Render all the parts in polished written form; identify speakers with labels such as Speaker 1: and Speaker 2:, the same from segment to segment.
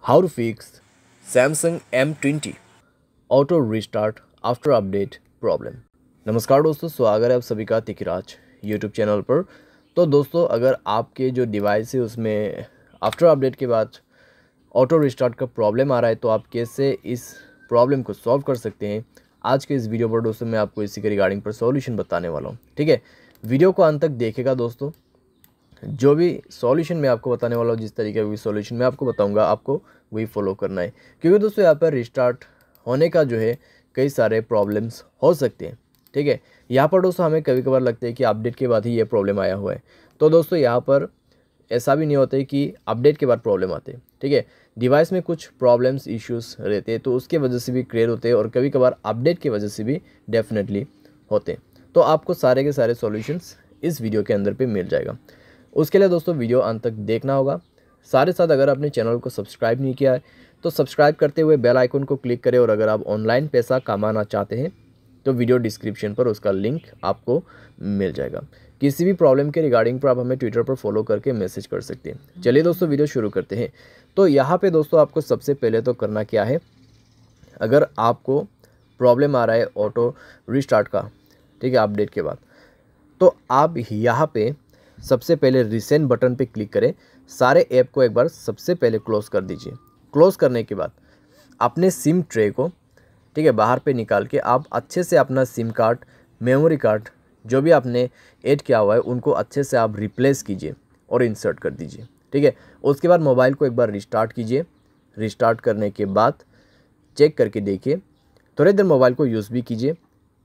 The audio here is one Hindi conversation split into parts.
Speaker 1: How to fix Samsung M20 auto restart after update problem. नमस्कार दोस्तों, स्वागत है आप सभी का तिकराज यूट्यूब चैनल पर। तो दोस्तों, अगर आपके जो डिवाइस है उसमें आफ्टर अपडेट के बाद ऑटो रिस्टार्ट का प्रॉब्लम आ रहा है तो आप कैसे इस प्रॉब्लम को सॉल्व कर सकते हैं, आज के इस वीडियो पर दोस्तों मैं आपको इसी के रिगार्डिंग पर सॉल्यूशन बताने वाला हूँ। ठीक है, वीडियो को अंत तक देखेगा दोस्तों। जो भी सॉल्यूशन मैं आपको बताने वाला हूँ, जिस तरीके का भी सॉल्यूशन मैं आपको बताऊंगा, आपको वही फॉलो करना है, क्योंकि दोस्तों यहाँ पर रिस्टार्ट होने का जो है कई सारे प्रॉब्लम्स हो सकते हैं। ठीक है, यहाँ पर दोस्तों हमें कभी कभार लगता है कि अपडेट के बाद ही ये प्रॉब्लम आया हुआ है, तो दोस्तों यहाँ पर ऐसा भी नहीं होता है कि अपडेट के बाद प्रॉब्लम आते हैं। ठीक है, डिवाइस में कुछ प्रॉब्लम्स इश्यूज़ रहते हैं तो उसके वजह से भी क्लियर होते हैं और कभी कभार अपडेट की वजह से भी डेफिनेटली होते हैं। तो आपको सारे के सारे सॉल्यूशंस इस वीडियो के अंदर पे मिल जाएगा। उसके लिए दोस्तों वीडियो अंत तक देखना होगा। साथ ही साथ अगर आपने चैनल को सब्सक्राइब नहीं किया है तो सब्सक्राइब करते हुए बेल आइकन को क्लिक करें, और अगर आप ऑनलाइन पैसा कमाना चाहते हैं तो वीडियो डिस्क्रिप्शन पर उसका लिंक आपको मिल जाएगा। किसी भी प्रॉब्लम के रिगार्डिंग पर आप हमें ट्विटर पर फॉलो करके मैसेज कर सकते हैं। चलिए दोस्तों, वीडियो शुरू करते हैं। तो यहाँ पे दोस्तों आपको सबसे पहले तो करना क्या है, अगर आपको प्रॉब्लम आ रहा है ऑटो रिस्टार्ट का, ठीक है, अपडेट के बाद, तो आप यहाँ पे सबसे पहले रिसेंट बटन पे क्लिक करें। सारे ऐप को एक बार सबसे पहले क्लोज़ कर दीजिए। क्लोज़ करने के बाद अपने सिम ट्रे को, ठीक है, बाहर पे निकाल के आप अच्छे से अपना सिम कार्ड, मेमोरी कार्ड जो भी आपने ऐड किया हुआ है उनको अच्छे से आप रिप्लेस कीजिए और इंसर्ट कर दीजिए। ठीक है, उसके बाद मोबाइल को एक बार रिस्टार्ट कीजिए। रिस्टार्ट करने के बाद चेक करके देखिए, थोड़ी देर मोबाइल को यूज़ भी कीजिए।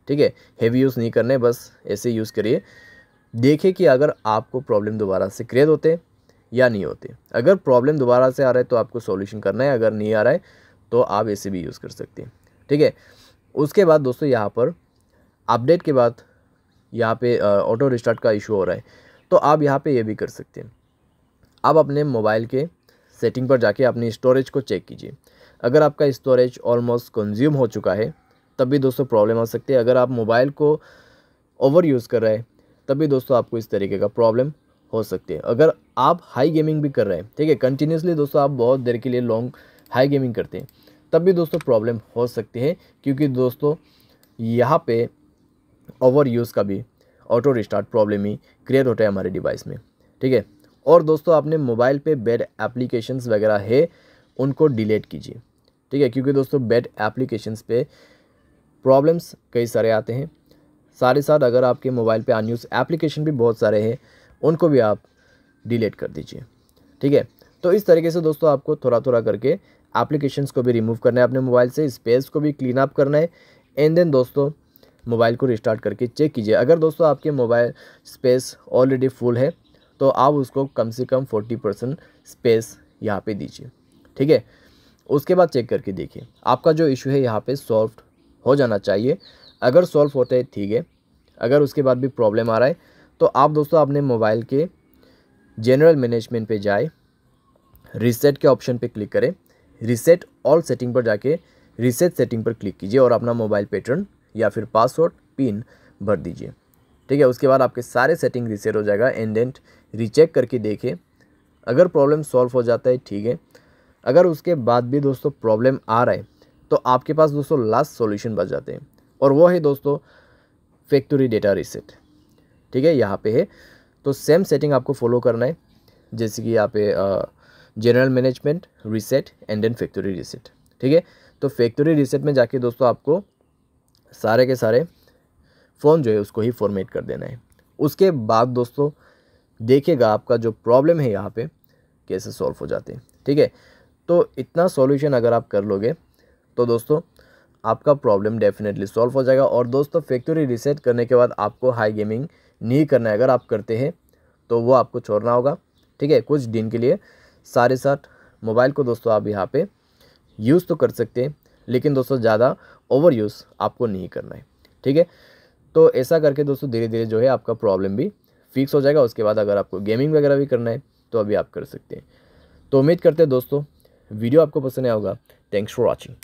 Speaker 1: ठीक है, हेवी यूज़ नहीं करना है, बस ऐसे यूज़ करिए। देखिए कि अगर आपको प्रॉब्लम दोबारा से क्रिएट होते या नहीं होते। अगर प्रॉब्लम दोबारा से आ रहा है तो आपको सॉल्यूशन करना है, अगर नहीं आ रहा है तो आप ऐसे भी यूज़ कर सकते हैं। ठीक है, उसके बाद दोस्तों यहाँ पर अपडेट के बाद यहाँ पे ऑटो रिस्टार्ट का इशू हो रहा है तो आप यहाँ पे ये भी कर सकते हैं। आप अपने मोबाइल के सेटिंग पर जाके अपनी स्टोरेज को चेक कीजिए। अगर आपका स्टोरेज ऑलमोस्ट कंज्यूम हो चुका है तब भी दोस्तों प्रॉब्लम आ सकती है। अगर आप मोबाइल को ओवर यूज़ कर रहे हैं तभी दोस्तों आपको इस तरीके का प्रॉब्लम हो सकती है। अगर आप हाई गेमिंग भी कर रहे हैं, ठीक है, कंटिन्यूसली दोस्तों आप बहुत देर के लिए लॉन्ग हाई गेमिंग करते हैं, तब भी दोस्तों प्रॉब्लम हो सकती है, क्योंकि दोस्तों यहाँ पे ओवर यूज़ का भी ऑटो रिस्टार्ट प्रॉब्लम ही क्रिएट होता है हमारे डिवाइस में। ठीक है, और दोस्तों आपने मोबाइल पे बैड एप्लीकेशंस वगैरह है उनको डिलीट कीजिए। ठीक है, क्योंकि दोस्तों बैड एप्लीकेशंस पे प्रॉब्लम्स कई सारे आते हैं। साथ ही साथ अगर आपके मोबाइल पे अनयूज एप्लीकेशन भी बहुत सारे हैं उनको भी आप डिलीट कर दीजिए। ठीक है, तो इस तरीके से दोस्तों आपको थोड़ा थोड़ा करके एप्लीकेशंस को भी रिमूव करना है अपने मोबाइल से, स्पेस को भी क्लीन अप करना है। एंड देन दोस्तों मोबाइल को रिस्टार्ट करके चेक कीजिए। अगर दोस्तों आपके मोबाइल स्पेस ऑलरेडी फुल है तो आप उसको कम से कम 40% स्पेस यहाँ पे दीजिए। ठीक है, उसके बाद चेक करके देखिए आपका जो इशू है यहाँ पे सॉल्व हो जाना चाहिए। अगर सॉल्व होता है ठीक है, अगर उसके बाद भी प्रॉब्लम आ रहा है तो आप दोस्तों अपने मोबाइल के जनरल मैनेजमेंट पे जाए, रीसेट के ऑप्शन पे क्लिक करें, रीसेट ऑल सेटिंग पर जाके रीसेट सेटिंग पर क्लिक कीजिए और अपना मोबाइल पैटर्न या फिर पासवर्ड पिन भर दीजिए। ठीक है, उसके बाद आपके सारे सेटिंग रीसेट हो जाएगा। एंड देन रीचेक करके देखें, अगर प्रॉब्लम सॉल्व हो जाता है ठीक है, अगर उसके बाद भी दोस्तों प्रॉब्लम आ रहा है तो आपके पास दोस्तों लास्ट सॉल्यूशन बच जाते हैं, और वो है दोस्तों फैक्ट्री डेटा रीसेट। ठीक है, यहाँ पे है तो सेम सेटिंग आपको फॉलो करना है, जैसे कि यहाँ पे general management, reset and then factory reset. ठीक है, तो फैक्ट्री रीसेट में जाके दोस्तों आपको सारे के सारे फ़ोन जो है उसको ही फॉर्मेट कर देना है। उसके बाद दोस्तों देखिएगा आपका जो प्रॉब्लम है यहाँ पे कैसे सॉल्व हो जाते हैं। ठीक है, तो इतना सॉल्यूशन अगर आप कर लोगे तो दोस्तों आपका प्रॉब्लम डेफिनेटली सॉल्व हो जाएगा। और दोस्तों फैक्ट्री रीसेट करने के बाद आपको हाई गेमिंग नहीं करना है। अगर आप करते हैं तो वो आपको छोड़ना होगा। ठीक है, कुछ दिन के लिए। सारे साथ मोबाइल को दोस्तों आप यहाँ पे यूज़ तो कर सकते हैं, लेकिन दोस्तों ज़्यादा ओवर यूज़ आपको नहीं करना है। ठीक है, तो ऐसा करके दोस्तों धीरे धीरे जो है आपका प्रॉब्लम भी फिक्स हो जाएगा। उसके बाद अगर आपको गेमिंग वगैरह भी करना है तो अभी आप कर सकते हैं। तो उम्मीद करते हैं दोस्तों वीडियो आपको पसंद आया होगा। Thanks for watching.